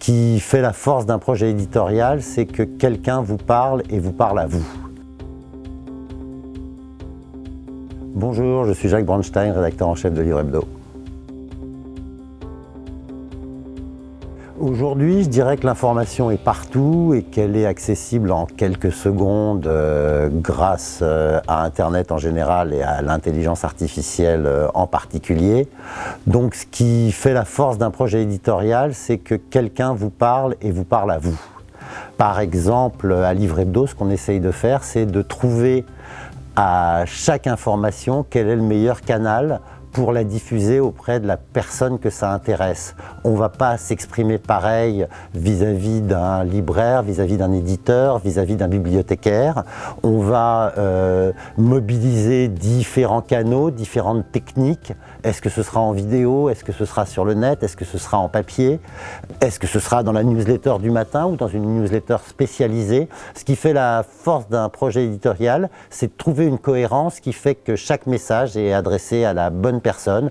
qui fait la force d'un projet éditorial, c'est que quelqu'un vous parle et vous parle à vous. Bonjour, je suis Jacques Braunstein, rédacteur en chef de Livre Hebdo. Aujourd'hui, je dirais que l'information est partout et qu'elle est accessible en quelques secondes grâce à Internet en général et à l'intelligence artificielle en particulier. Donc ce qui fait la force d'un projet éditorial, c'est que quelqu'un vous parle et vous parle à vous. Par exemple, à Livre Hebdo, ce qu'on essaye de faire, c'est de trouver à chaque information quel est le meilleur canal pour la diffuser auprès de la personne que ça intéresse. On ne va pas s'exprimer pareil vis-à-vis d'un libraire, vis-à-vis d'un éditeur, vis-à-vis d'un bibliothécaire. On va mobiliser différents canaux, différentes techniques. Est-ce que ce sera en vidéo? Est-ce que ce sera sur le net? Est-ce que ce sera en papier? Est-ce que ce sera dans la newsletter du matin ou dans une newsletter spécialisée? Ce qui fait la force d'un projet éditorial, c'est de trouver une cohérence qui fait que chaque message est adressé à la bonne personne.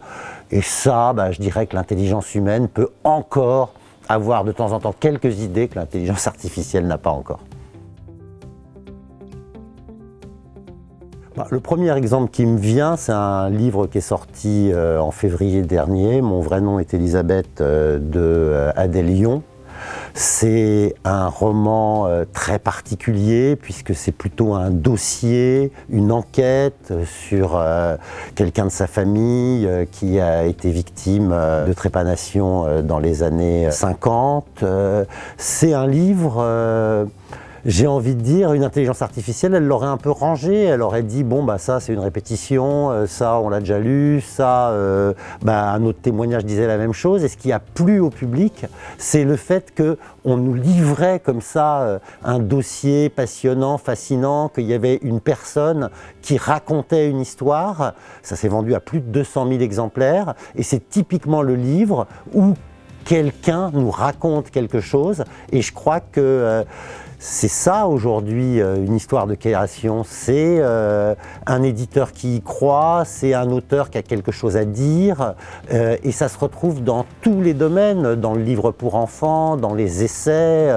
Et ça, je dirais que l'intelligence humaine peut encore avoir de temps en temps quelques idées que l'intelligence artificielle n'a pas encore. Le premier exemple qui me vient, c'est un livre qui est sorti en février dernier. Mon vrai nom est Elisabeth de Adèle Lyon. C'est un roman très particulier puisque c'est plutôt un dossier, une enquête sur quelqu'un de sa famille qui a été victime de trépanation dans les années 50. C'est un livre... J'ai envie de dire, une intelligence artificielle, elle l'aurait un peu rangé, elle aurait dit, ça c'est une répétition, ça on l'a déjà lu, ça, un autre témoignage disait la même chose. Et ce qui a plu au public, c'est le fait qu'on nous livrait comme ça un dossier passionnant, fascinant, qu'il y avait une personne qui racontait une histoire. Ça s'est vendu à plus de 200 000 exemplaires, et c'est typiquement le livre où quelqu'un nous raconte quelque chose, et je crois que c'est ça aujourd'hui une histoire de création, c'est un éditeur qui y croit, c'est un auteur qui a quelque chose à dire, et ça se retrouve dans tous les domaines, dans le livre pour enfants, dans les essais.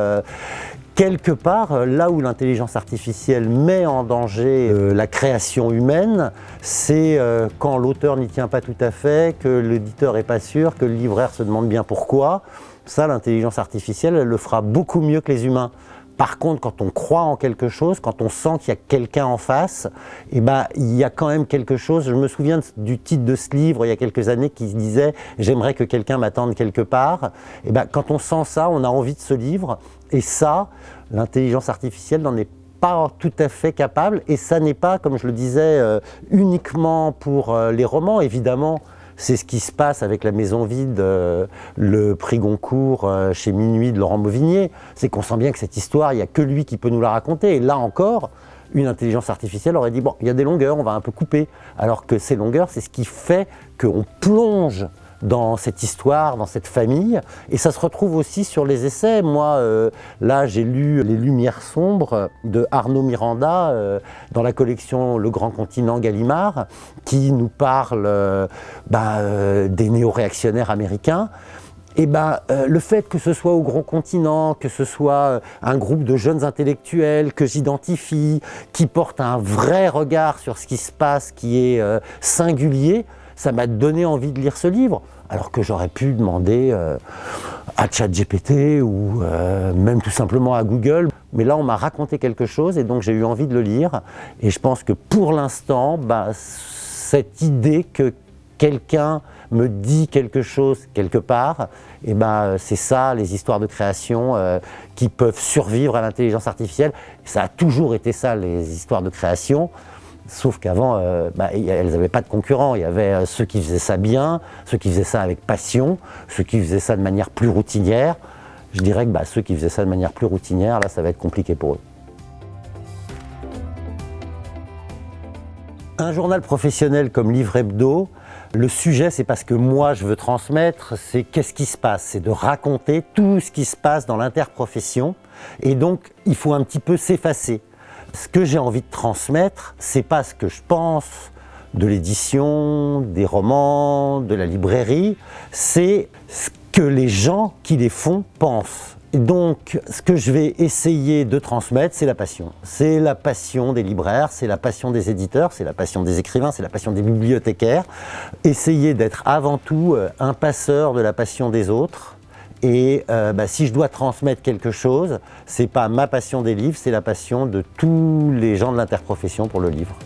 Quelque part, là où l'intelligence artificielle met en danger la création humaine, c'est quand l'auteur n'y tient pas tout à fait, que l'éditeur n'est pas sûr, que le libraire se demande bien pourquoi. Ça, l'intelligence artificielle, elle le fera beaucoup mieux que les humains. Par contre, quand on croit en quelque chose, quand on sent qu'il y a quelqu'un en face, il y a quand même quelque chose. Je me souviens du titre de ce livre il y a quelques années qui disait « J'aimerais que quelqu'un m'attende quelque part ». Quand on sent ça, on a envie de ce livre. Et ça, l'intelligence artificielle n'en est pas tout à fait capable. Et ça n'est pas, comme je le disais, uniquement pour les romans, évidemment. C'est ce qui se passe avec La Maison Vide, le prix Goncourt chez Minuit de Laurent Mauvigné. C'est qu'on sent bien que cette histoire, il n'y a que lui qui peut nous la raconter. Et là encore, une intelligence artificielle aurait dit « il y a des longueurs, on va un peu couper ». Alors que ces longueurs, c'est ce qui fait qu'on plonge dans cette histoire, dans cette famille. Et ça se retrouve aussi sur les essais. Moi, là, j'ai lu Les Lumières sombres de Arnaud Miranda dans la collection Le Grand Continent Gallimard, qui nous parle des néo-réactionnaires américains. Et le fait que ce soit au Grand Continent, que ce soit un groupe de jeunes intellectuels que j'identifie, qui portent un vrai regard sur ce qui se passe, qui est singulier, ça m'a donné envie de lire ce livre, alors que j'aurais pu demander à ChatGPT ou même tout simplement à Google. Mais là, on m'a raconté quelque chose et donc j'ai eu envie de le lire. Et je pense que pour l'instant, cette idée que quelqu'un me dit quelque chose quelque part, c'est ça, les histoires de création qui peuvent survivre à l'intelligence artificielle. Ça a toujours été ça, les histoires de création. Sauf qu'avant, elles n'avaient pas de concurrents. Il y avait ceux qui faisaient ça bien, ceux qui faisaient ça avec passion, ceux qui faisaient ça de manière plus routinière. Je dirais que ceux qui faisaient ça de manière plus routinière, là, ça va être compliqué pour eux. Un journal professionnel comme Livre Hebdo, le sujet, c'est parce que moi, je veux transmettre, c'est qu'est-ce qui se passe, c'est de raconter tout ce qui se passe dans l'interprofession. Et donc, il faut un petit peu s'effacer. Ce que j'ai envie de transmettre, c'est pas ce que je pense de l'édition, des romans, de la librairie, c'est ce que les gens qui les font pensent. Et donc, ce que je vais essayer de transmettre, c'est la passion. C'est la passion des libraires, c'est la passion des éditeurs, c'est la passion des écrivains, c'est la passion des bibliothécaires. Essayer d'être avant tout un passeur de la passion des autres. Et si je dois transmettre quelque chose, c'est pas ma passion des livres, c'est la passion de tous les gens de l'interprofession pour le livre.